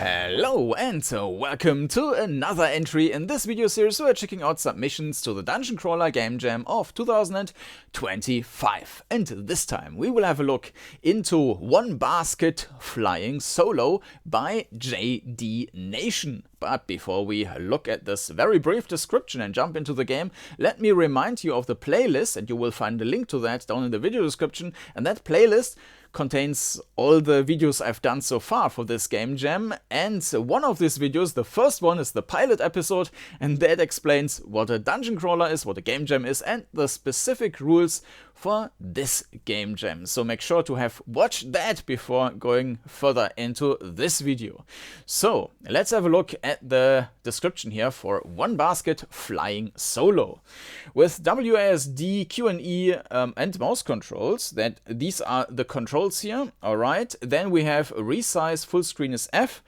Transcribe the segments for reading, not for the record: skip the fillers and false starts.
Hello and welcome to another entry in this video series. We're checking out submissions to the DungeonCrawler Game Jam of 2025. And this time we will have a look into One Basket Flying Solo by JD Nation. But before we look at this very brief description and jump into the game, let me remind you of the playlist, and you will find a link to that down in the video description. And that playlist contains all the videos I've done so far for this game jam, and one of these videos, the first one, is the pilot episode, and that explains what a dungeon crawler is, what a game jam is, and the specific rules for this game jam. So make sure to have watched that before going further into this video. So let's have a look at the description here for One Basket Flying Solo. With WASD, Q&E and mouse controls, these are the controls here. Alright, then we have resize, full screen is F.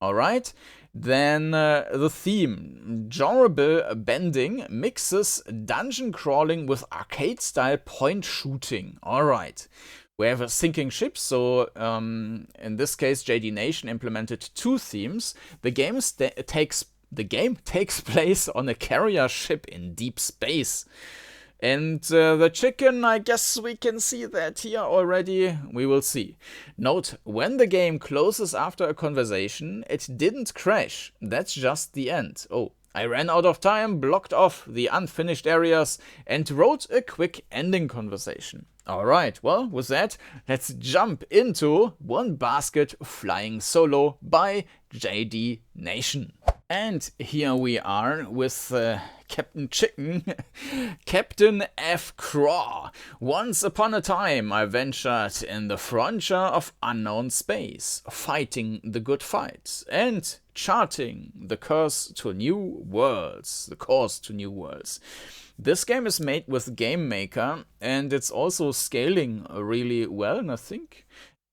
Alright, then the theme, genreable bending, mixes dungeon crawling with arcade style point shooting. Alright, we have a sinking ship, so in this case JD Nation implemented two themes. The game takes place on a carrier ship in deep space. And the chicken, I guess we can see that here already. We will see. Note, when the game closes after a conversation, it didn't crash. That's just the end. Oh, I ran out of time, blocked off the unfinished areas, and wrote a quick ending conversation. Alright, well, with that, let's jump into One Basket Flying Solo by JD Nation. And here we are with Captain Chicken, Captain F. Craw. Once upon a time, I ventured in the frontier of unknown space, fighting the good fight and charting the course to new worlds. This game is made with Game Maker, and it's also scaling really well. And I think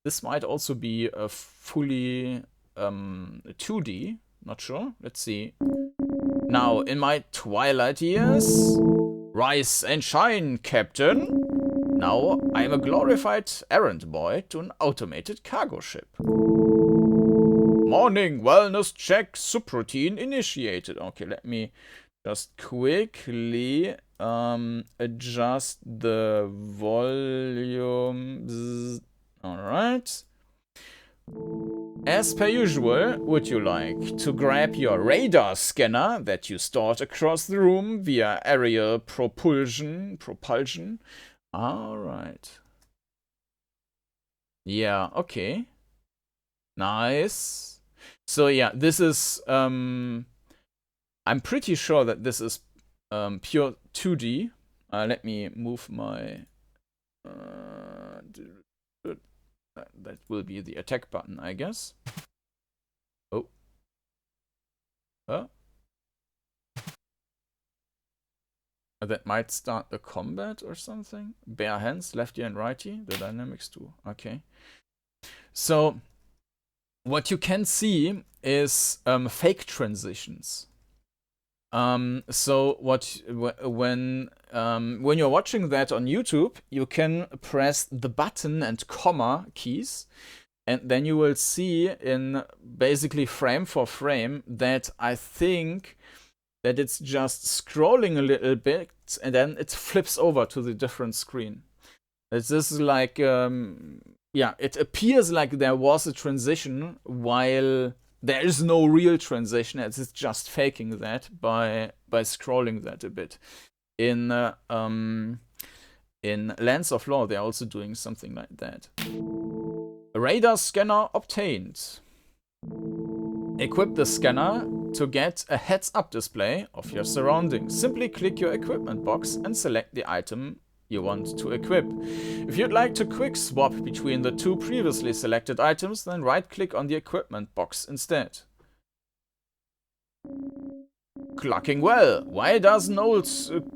this might also be a fully 2D. Not sure. Let's see. Now, in my twilight years, rise and shine, Captain. Now, I'm a glorified errand boy to an automated cargo ship. Morning wellness check subroutine initiated. Okay, let me just quickly adjust the volume. Alright. As per usual, would you like to grab your radar scanner that you stored across the room via aerial propulsion? Alright. Yeah, okay. Nice. So yeah, this is, I'm pretty sure that this is pure 2D. Let me move my... that will be the attack button, I guess. Oh. That might start the combat or something. Bare hands, lefty and righty. The dynamics too. Okay. So, what you can see is fake transitions. So when you're watching that on YouTube, you can press the button and comma keys, and then you will see in basically frame for frame that I think that it's just scrolling a little bit and then it flips over to the different screen. This is like yeah, it appears like there was a transition while there is no real transition. It's just faking that by scrolling that a bit. In Lands of Law, they're also doing something like that. Radar scanner obtained. Equip the scanner to get a heads-up display of your surroundings. Simply click your equipment box and select the item you want to equip. If you'd like to quick swap between the two previously selected items, then right-click on the equipment box instead. Clocking well. Why does an old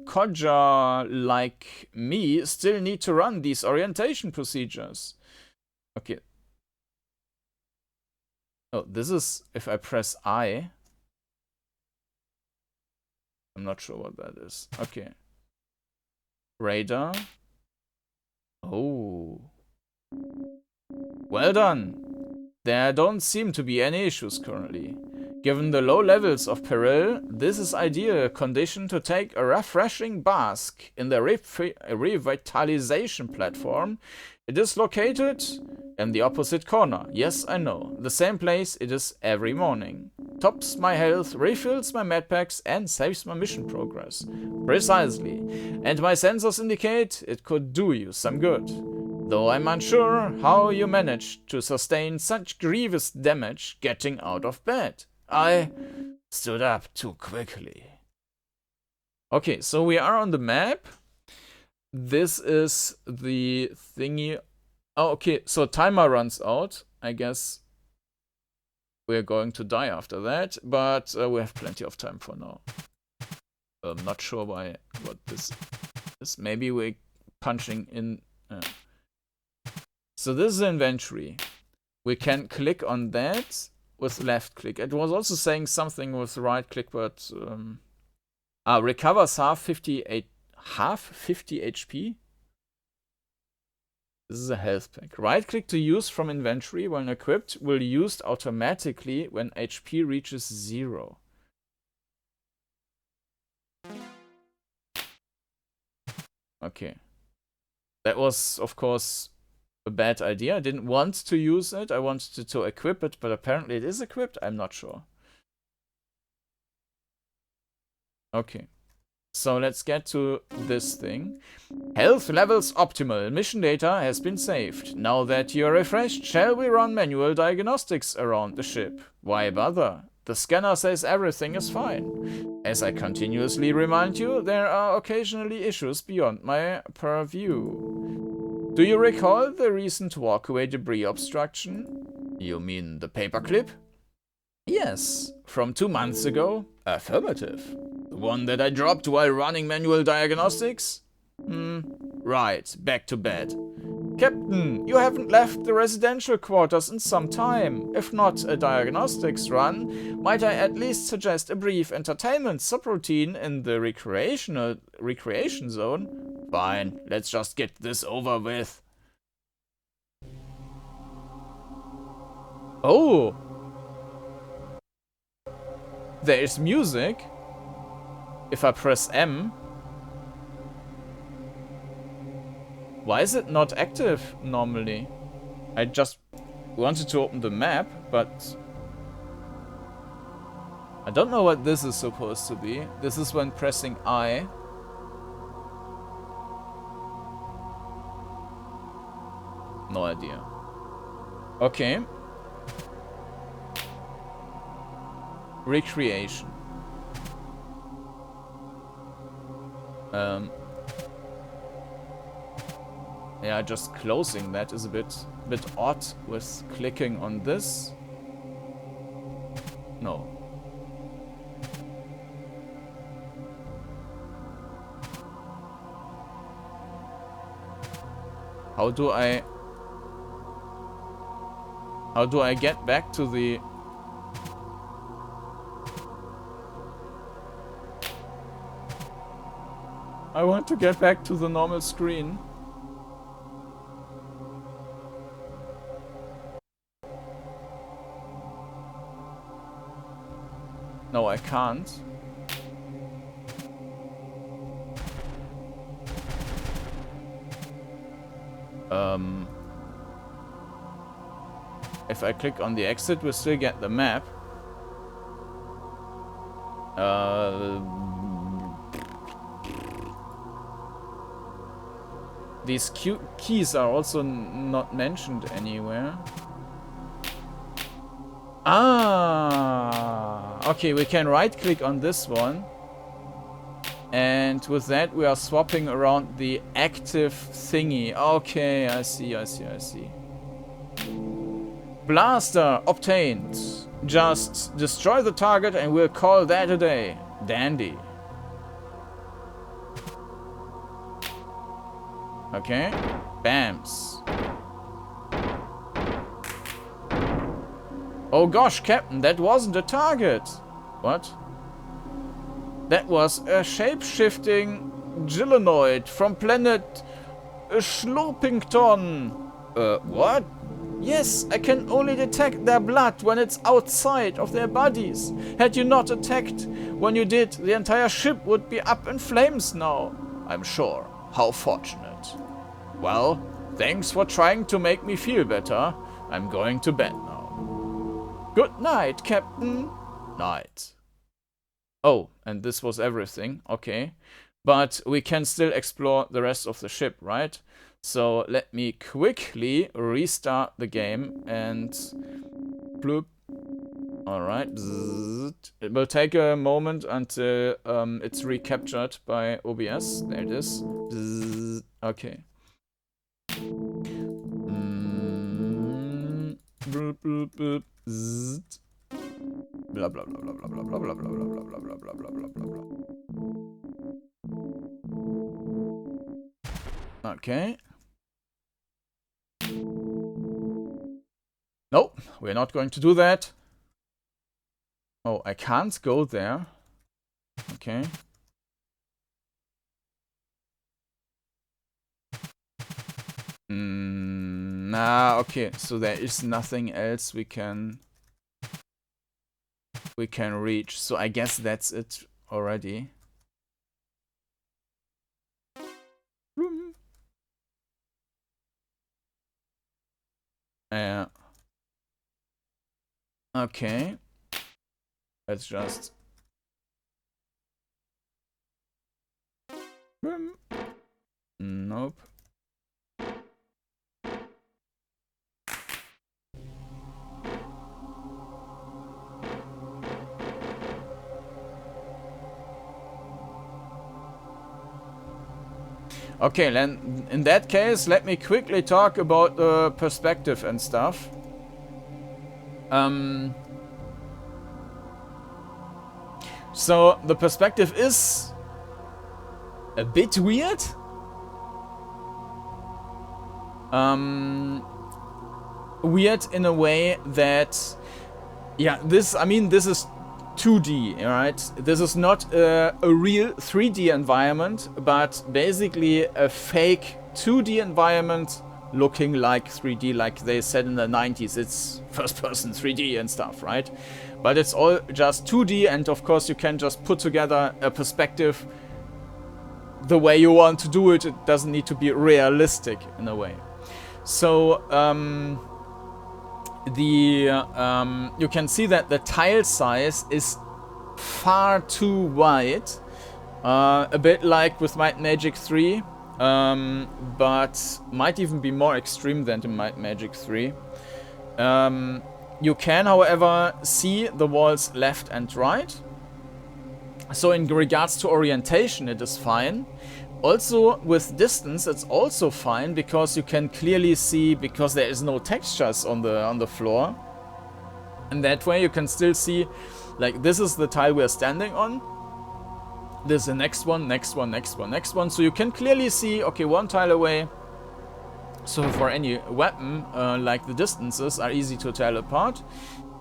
codger like me still need to run these orientation procedures? Okay. Oh, this is if I press I. I'm not sure what that is. Okay. Radar. Oh. Well done. There don't seem to be any issues currently. Given the low levels of peril, this is ideal condition to take a refreshing bask in the revitalization platform. It is located in the opposite corner. Yes, I know. The same place it is every morning. Tops my health, refills my medpacks, and saves my mission progress. Precisely. And my sensors indicate it could do you some good. Though I'm unsure how you managed to sustain such grievous damage getting out of bed. I stood up too quickly. Okay, so we are on the map. This is the thingy. Oh, okay, so timer runs out. I guess we're going to die after that, but we have plenty of time for now. I'm not sure what this is. Maybe we're punching in. So this is inventory. We can click on that with left click. It was also saying something with right click, but recovers half 50 HP. This is a health pack. Right click to use from inventory when equipped will be used automatically when HP reaches 0. Okay. That was, of course, a bad idea. I didn't want to use it. I wanted to equip it, but apparently it is equipped. I'm not sure. Okay. So let's get to this thing. Health levels optimal. Mission data has been saved. Now that you're refreshed, shall we run manual diagnostics around the ship? Why bother? The scanner says everything is fine. As I continuously remind you, there are occasionally issues beyond my purview. Do you recall the recent walkway debris obstruction? You mean the paperclip? Yes, from 2 months ago. Affirmative. The one that I dropped while running manual diagnostics? Right, back to bed. Captain, you haven't left the residential quarters in some time. If not a diagnostics run, might I at least suggest a brief entertainment subroutine in the recreation zone? Fine, let's just get this over with. Oh! There is music. If I press M. Why is it not active normally? I just wanted to open the map, but I don't know what this is supposed to be. This is when pressing I. No idea. Okay. Recreation. Yeah, just closing that is a bit odd with clicking on this. No. How do I get back to the... I want to get back to the normal screen. No, I can't. If I click on the exit, we still get the map. These keys are also not mentioned anywhere. Ah, okay, we can right click on this one. And with that we are swapping around the active thingy. Okay, I see. Blaster obtained. Just destroy the target and we'll call that a day. Dandy. Okay. Bams. Oh gosh, Captain, that wasn't a target. What? That was a shape-shifting Gillinoid from planet Schlurpington. What? Yes, I can only detect their blood when it's outside of their bodies. Had you not attacked when you did, the entire ship would be up in flames now. I'm sure. How fortunate. Well, thanks for trying to make me feel better. I'm going to bed now. Good night, Captain. Night. Oh, and this was everything. Okay. But we can still explore the rest of the ship, right? So let me quickly restart the game and bloop. Alright. It will take a moment until it's recaptured by OBS. There it is. Okay. Bloop, bloop, bloop. Blah blah blah blah blah blah blah blah blah blah blah blah blah blah blah blah. Okay. Nope, we're not going to do that. Oh, I can't go there. Okay. Okay, so there is nothing else we can reach. So I guess that's it already. Yeah. Okay. Let's just... Nope. Okay, then in that case, let me quickly talk about the perspective and stuff. So the perspective is a bit weird. Weird in a way that, yeah, this is 2D, right? This is not a real 3D environment, but basically a fake 2D environment looking like 3D, like they said in the 90s. It's first-person 3D and stuff, right? But it's all just 2D, and of course you can just put together a perspective the way you want to do it. It doesn't need to be realistic in a way. So, you can see that the tile size is far too wide, a bit like with Might and Magic 3, but might even be more extreme than in Might and Magic 3. You can, however, see the walls left and right. So in regards to orientation, it is fine. Also, with distance, it's also fine, because you can clearly see, because there is no textures on the floor. And that way you can still see, like, this is the tile we're standing on. This is the next one, next one, next one, next one. So you can clearly see, okay, one tile away. So for any weapon, like the distances are easy to tell apart,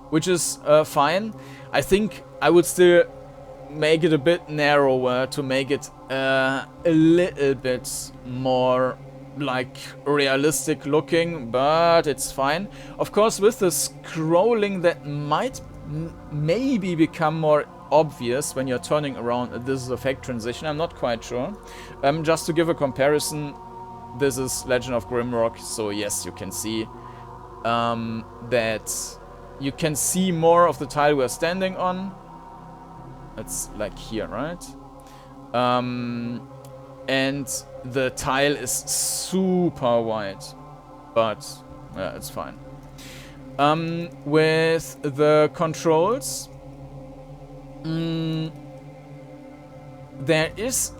which is fine. I think I would still make it a bit narrower to make it a little bit more like realistic looking, but it's fine. Of course, with the scrolling, that might maybe become more obvious when you're turning around. This is a fake transition, I'm not quite sure. Just to give a comparison, this is Legend of Grimrock, so yes, you can see that you can see more of the tile we're standing on. It's like here, right? And the tile is super wide, but yeah, it's fine. With the controls, there is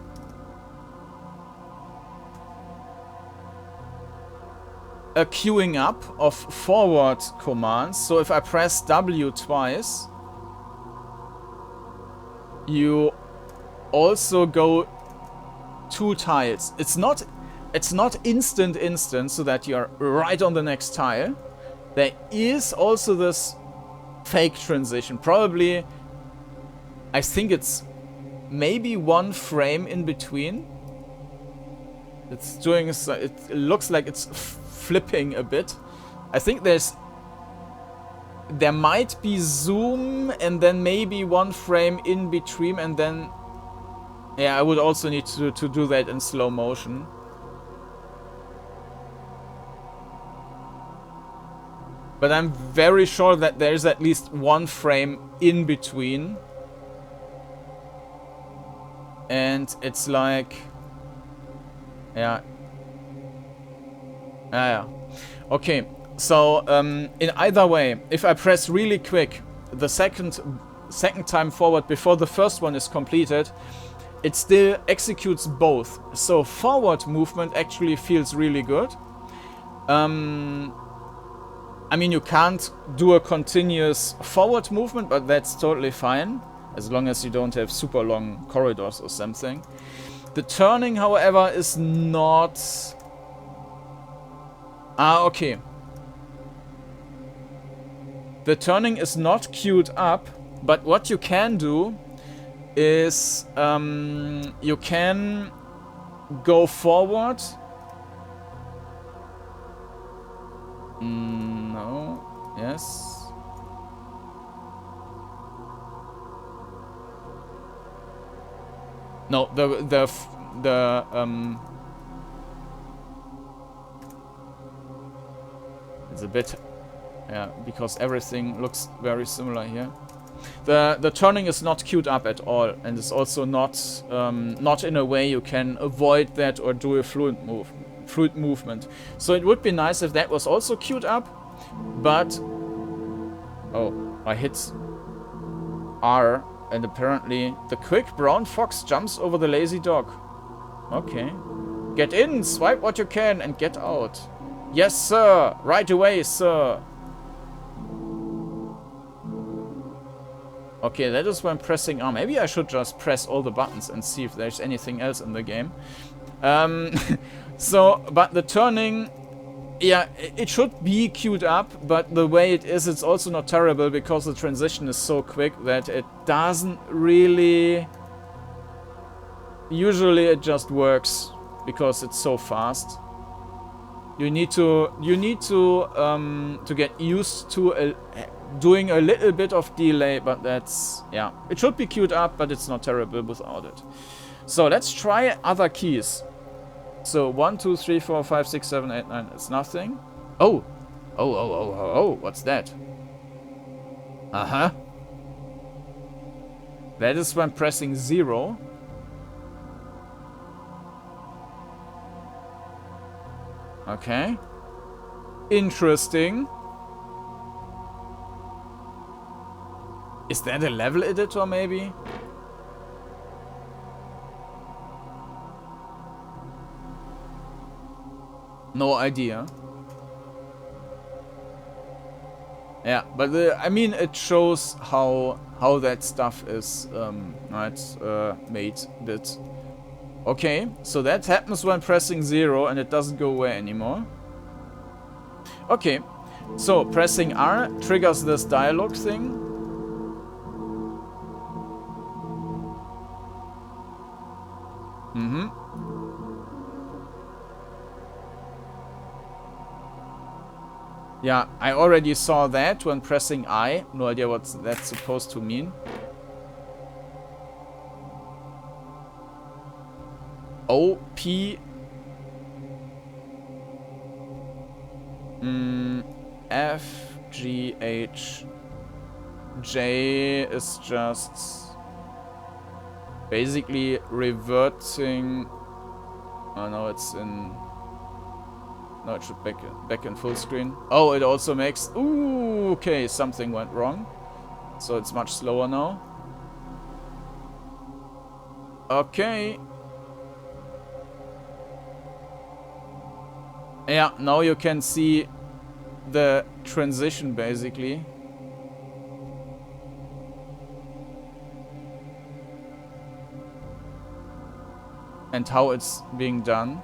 a queuing up of forward commands. So if I press W twice, you also go 2 tiles. It's not instant so that you're right on the next tile. There is also this fake transition. Probably, I think it's maybe 1 frame in between. It's doing, it looks like it's flipping a bit. I think there might be zoom and then maybe one frame in between, and then yeah, I would also need to do that in slow motion. But I'm very sure that there's at least one frame in between. And it's like... yeah. Yeah. Okay, so in either way, if I press really quick the second time forward before the first one is completed, it still executes both. So forward movement actually feels really good. I mean, you can't do a continuous forward movement, but that's totally fine, as long as you don't have super long corridors or something. The turning, however, is not... okay. The turning is not queued up, but what you can do is you can go forward. No. Yes. No, it's a bit, yeah, because everything looks very similar here. The turning is not queued up at all, and it's also not not in a way you can avoid that or do a fluid movement. So it would be nice if that was also queued up, but oh, I hit R, and apparently the quick brown fox jumps over the lazy dog. Okay. Get in, swipe what you can, and get out. Yes, sir. Right away, sir. Okay, that is when pressing R. Maybe I should just press all the buttons and see if there's anything else in the game. So, but the turning, yeah, it should be queued up, but the way it is, it's also not terrible because the transition is so quick that it doesn't really... Usually it just works because it's so fast. You need to get used to doing a little bit of delay, but that's, yeah, it should be queued up, but it's not terrible without it. So let's try other keys. So 1, 2, 3, 4, 5, 6, 7, 8, 9. It's nothing. Oh, what's that? That is when pressing 0. Okay. Interesting. Is that a level editor, maybe? No idea. Yeah, but I mean, it shows how that stuff is made. That okay, so that happens when pressing 0, and it doesn't go away anymore. Okay, so pressing R triggers this dialogue thing. Yeah, I already saw that when pressing I. No idea what that's supposed to mean. O, P... F, G, H... J is just... basically reverting... Oh no, it's in... No, it should back in full screen. Oh, it also makes... Ooh, okay, something went wrong. So it's much slower now. Okay. Yeah, now you can see the transition, basically. And how it's being done.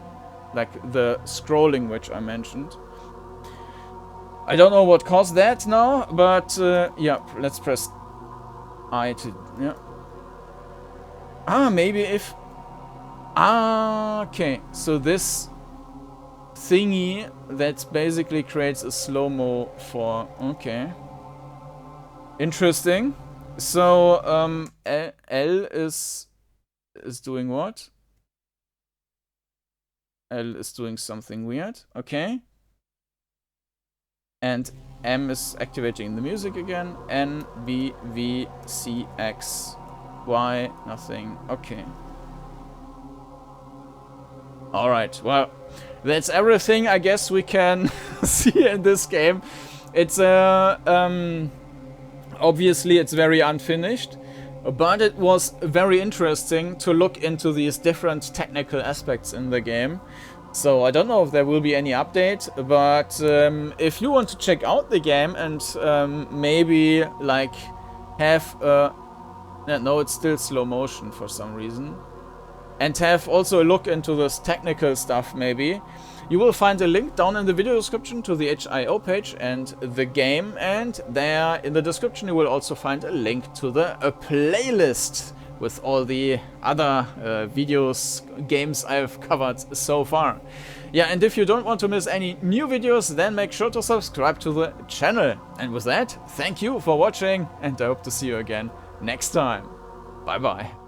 Like the scrolling, which I mentioned. I don't know what caused that now, but yeah, let's press I to... yeah. Maybe if... okay, so this thingy that basically creates a slow-mo for... Okay. Interesting. So, L is doing what? L is doing something weird. Okay. And M is activating the music again. N, B, V, C, X, Y, nothing. Okay. Alright, well, that's everything I guess we can see in this game. It's obviously it's very unfinished, but it was very interesting to look into these different technical aspects in the game. So I don't know if there will be any update, but if you want to check out the game and maybe like have no, it's still slow motion for some reason, and have also a look into this technical stuff maybe, you will find a link down in the video description to the itch.io page and the game, and there in the description you will also find a link to the playlist with all the other games I've covered so far. Yeah, and if you don't want to miss any new videos, then make sure to subscribe to the channel. And with that, thank you for watching, and I hope to see you again next time. Bye bye.